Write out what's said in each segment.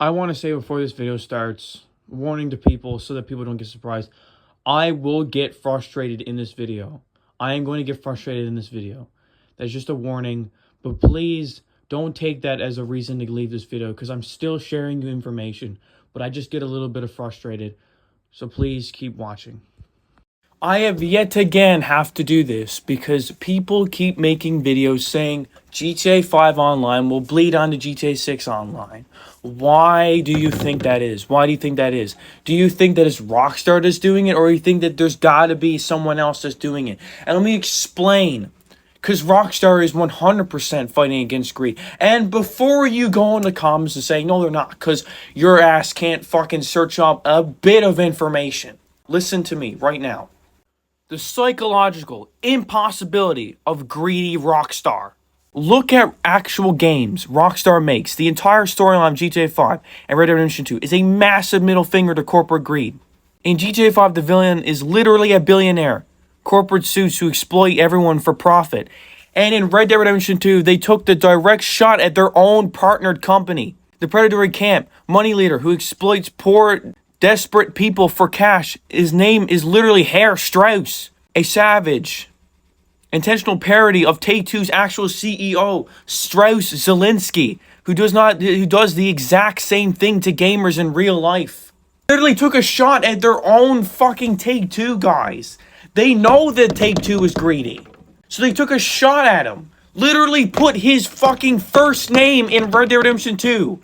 I want to say before this video starts, warning to people so that people don't get surprised. I will get frustrated in this video. I am going to get frustrated in this video. That's just a warning. But please don't take that as a reason to leave this video, because I'm still sharing you information. But I just get a little bit frustrated. So please keep watching. I have yet again have to do this because people keep making videos saying GTA 5 Online will bleed onto GTA 6 Online. Why do you think that is? Why do you think that is? Do you think that it's Rockstar that's doing it, or do you think that there's got to be someone else that's doing it? And let me explain. Because Rockstar is 100% fighting against greed. And before you go in the comments and say, no, they're not, because your ass can't fucking search up a bit of information. Listen to me right now. The psychological impossibility of greedy Rockstar. Look at actual games Rockstar makes. The entire storyline of GTA 5 and Red Dead Redemption 2 is a massive middle finger to corporate greed. In GTA 5, the villain is literally a billionaire. Corporate suits who exploit everyone for profit. And in Red Dead Redemption 2, they took the direct shot at their own partnered company. The predatory camp money leader who exploits poor, desperate people for cash. His name is literally Herr Strauss, a savage. Intentional parody of Take-Two's actual CEO, Strauss Zelensky, who does the exact same thing to gamers in real life. Literally took a shot at their own fucking Take-Two guys. They know that Take-Two is greedy, so they took a shot at him. Literally put his fucking first name in Red Dead Redemption 2.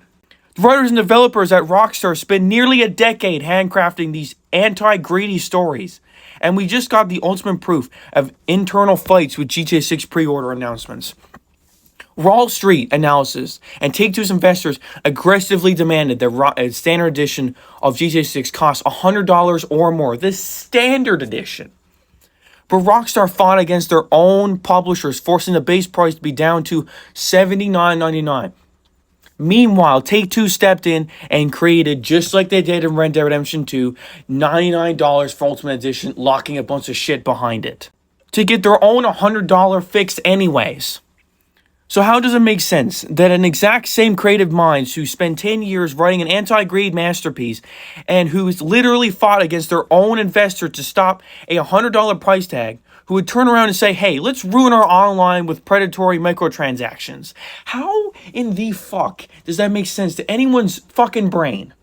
The writers and developers at Rockstar spent nearly a decade handcrafting these anti-greedy stories. And we just got the ultimate proof of internal fights with GTA 6 pre-order announcements. Wall Street analysis and Take-Two's investors aggressively demanded that standard edition of GTA 6 cost $100 or more. The standard edition. But Rockstar fought against their own publishers, forcing the base price to be down to $79.99. Meanwhile, Take-Two stepped in and created, just like they did in Red Dead Redemption 2, $99 for Ultimate Edition, locking a bunch of shit behind it, to get their own $100 fix anyways. So how does it make sense that an exact same creative minds who spent 10 years writing an anti-greed masterpiece and who's literally fought against their own investor to stop a $100 price tag, who would turn around and say, hey, let's ruin our online with predatory microtransactions? How in the fuck does that make sense to anyone's fucking brain?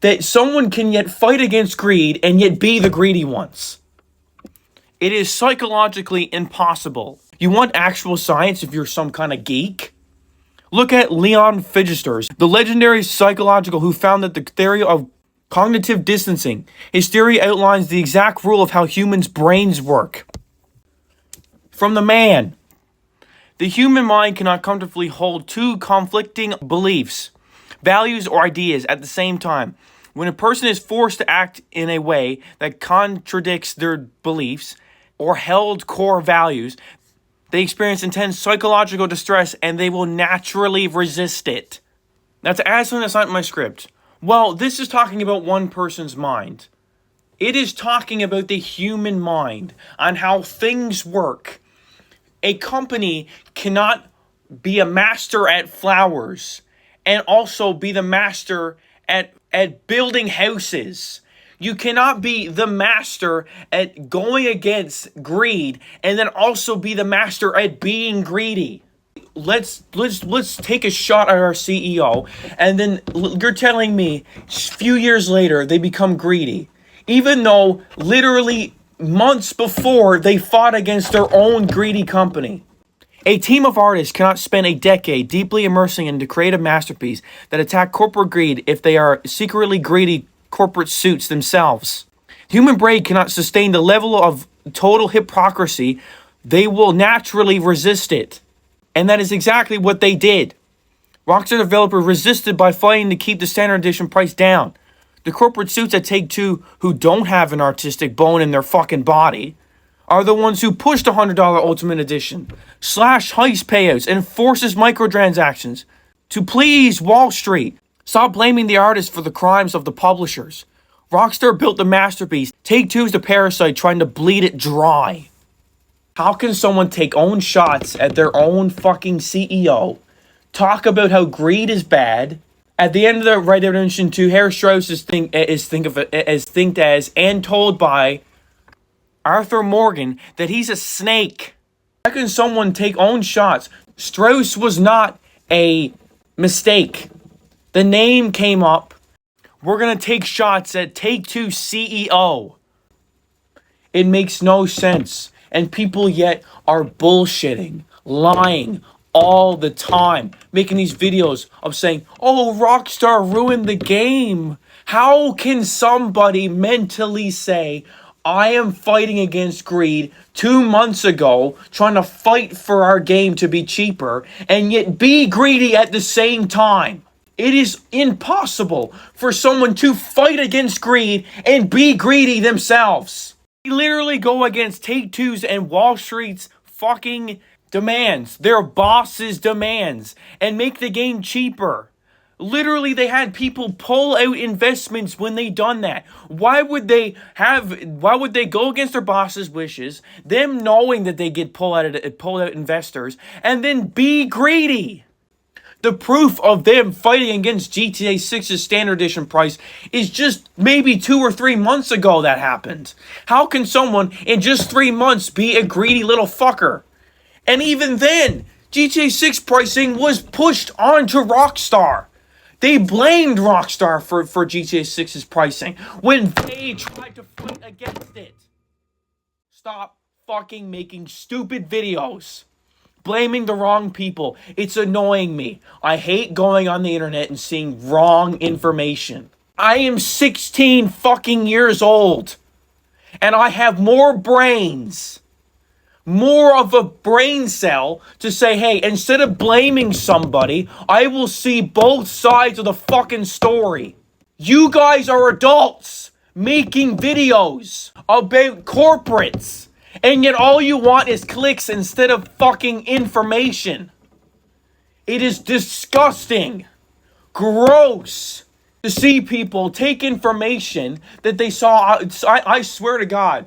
That someone can yet fight against greed and yet be the greedy ones? It is psychologically impossible. You want actual science if you're some kind of geek? Look at Leon Fidgesters, the legendary psychological who found that the theory of cognitive distancing. His theory outlines the exact rule of how humans' brains work. From the man, the human mind cannot comfortably hold two conflicting beliefs, values, or ideas at the same time. When a person is forced to act in a way that contradicts their beliefs or held core values, they experience intense psychological distress and they will naturally resist it. Now, to add something that's not in my script, well, this is talking about one person's mind. It is talking about the human mind on how things work. A company cannot be a master at flowers and also be the master at building houses. You cannot be the master at going against greed and then also be the master at being greedy. Let's take a shot at our CEO, and then you're telling me a few years later they become greedy, even though literally months before they fought against their own greedy company. A team of artists cannot spend a decade deeply immersing into creative masterpiece that attack corporate greed if they are secretly greedy corporate suits themselves. Human brain cannot sustain the level of total hypocrisy. They will naturally resist it. And that is exactly what they did. Rockstar developer resisted by fighting to keep the standard edition price down. The corporate suits that Take-Two, who don't have an artistic bone in their fucking body, are the ones who pushed the $100 Ultimate Edition, slash heist payouts, and forces microtransactions to please Wall Street. Stop blaming the artists for the crimes of the publishers. Rockstar built the masterpiece. Take-Two is the parasite trying to bleed it dry. How can someone take own shots at their own fucking CEO, talk about how greed is bad, At the end of the Red Dead Redemption 2, Harry Strauss is think as and told by Arthur Morgan that he's a snake. How can someone take own shots? Strauss was not a mistake. The name came up. We're gonna take shots at Take-Two CEO. It makes no sense. And people yet are bullshitting, lying all the time, making these videos of saying, oh, Rockstar ruined the game. How can somebody mentally say, I am fighting against greed 2 months ago, trying to fight for our game to be cheaper, and yet be greedy at the same time? It is impossible for someone to fight against greed and be greedy themselves. They literally go against Take-Two's and Wall Street's fucking demands, their bosses' demands, and make the game cheaper. Literally, they had people pull out investments when they done that. Why would they go against their boss's wishes, them knowing that they get pull out investors, and then be greedy? The proof of them fighting against GTA 6's standard edition price is just maybe 2 or 3 months ago that happened. How can someone in just 3 months be a greedy little fucker? And even then, GTA 6 pricing was pushed onto Rockstar. They blamed Rockstar for GTA 6's pricing when they tried to fight against it. Stop fucking making stupid videos. Blaming the wrong people. It's annoying me. I hate going on the internet and seeing wrong information. I am 16 fucking years old. And I have more brains. More of a brain cell to say, hey, instead of blaming somebody, I will see both sides of the fucking story. You guys are adults making videos about corporates. And yet all you want is clicks instead of fucking information. It is disgusting. Gross. To see people take information that they saw. I swear to God.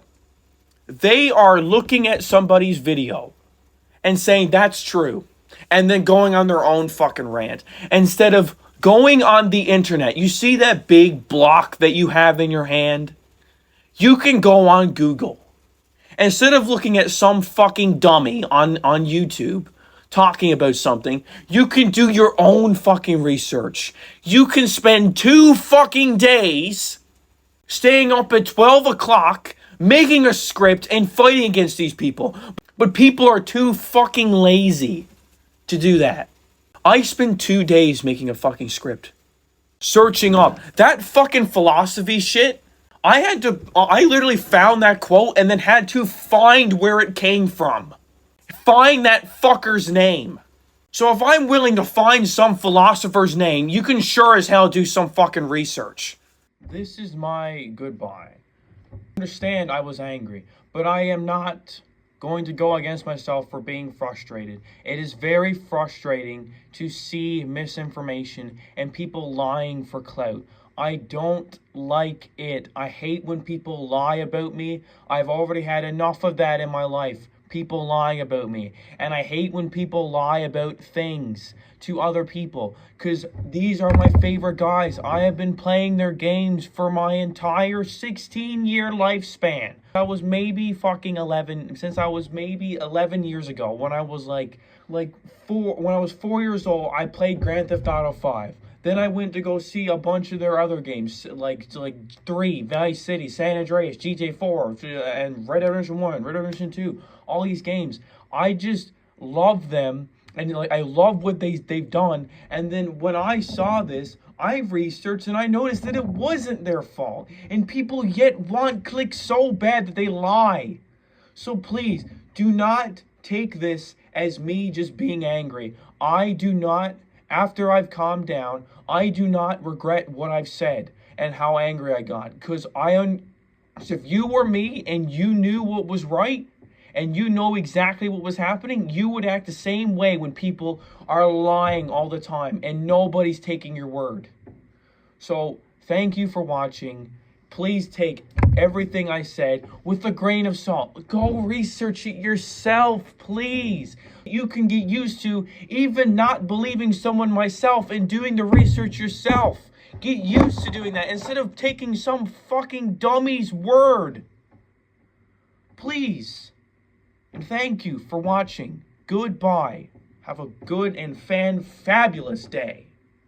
They are looking at somebody's video and saying that's true. And then going on their own fucking rant. Instead of going on the internet. You see that big block that you have in your hand? You can go on Google. Instead of looking at some fucking dummy on YouTube talking about something, you can do your own fucking research. You can spend 2 fucking days staying up at 12 o'clock, making a script and fighting against these people. But people are too fucking lazy to do that. I spent 2 days making a fucking script. Searching up that fucking philosophy shit. I literally found that quote and then had to find where it came from. Find that fucker's name. So if I'm willing to find some philosopher's name, you can sure as hell do some fucking research. This is my goodbye. I understand I was angry, but I am not going to go against myself for being frustrated. It is very frustrating to see misinformation and people lying for clout. I don't like it. I hate when people lie about me. I've already had enough of that in my life. People lying about me. And I hate when people lie about things to other people. Because these are my favorite guys. I have been playing their games for my entire 16-year lifespan. I was maybe fucking 11, since I was maybe 11 years ago. When I was when I was 4 years old, I played Grand Theft Auto 5. Then I went to go see a bunch of their other games, like 3, Vice City, San Andreas, GTA 4, and Red Dead Redemption 1, Red Dead Redemption 2, all these games. I just love them, and I love what they've done. And then when I saw this, I researched and I noticed that it wasn't their fault. And people yet want clicks so bad that they lie. So please, do not take this as me just being angry. I do not... After I've calmed down, I do not regret what I've said and how angry I got. Because if you were me and you knew what was right and you know exactly what was happening, you would act the same way when people are lying all the time and nobody's taking your word. So thank you for watching. Please take everything I said with a grain of salt. Go research it yourself, please. You can get used to even not believing someone myself and doing the research yourself. Get used to doing that instead of taking some fucking dummy's word. Please. And thank you for watching. Goodbye. Have a good and fabulous day.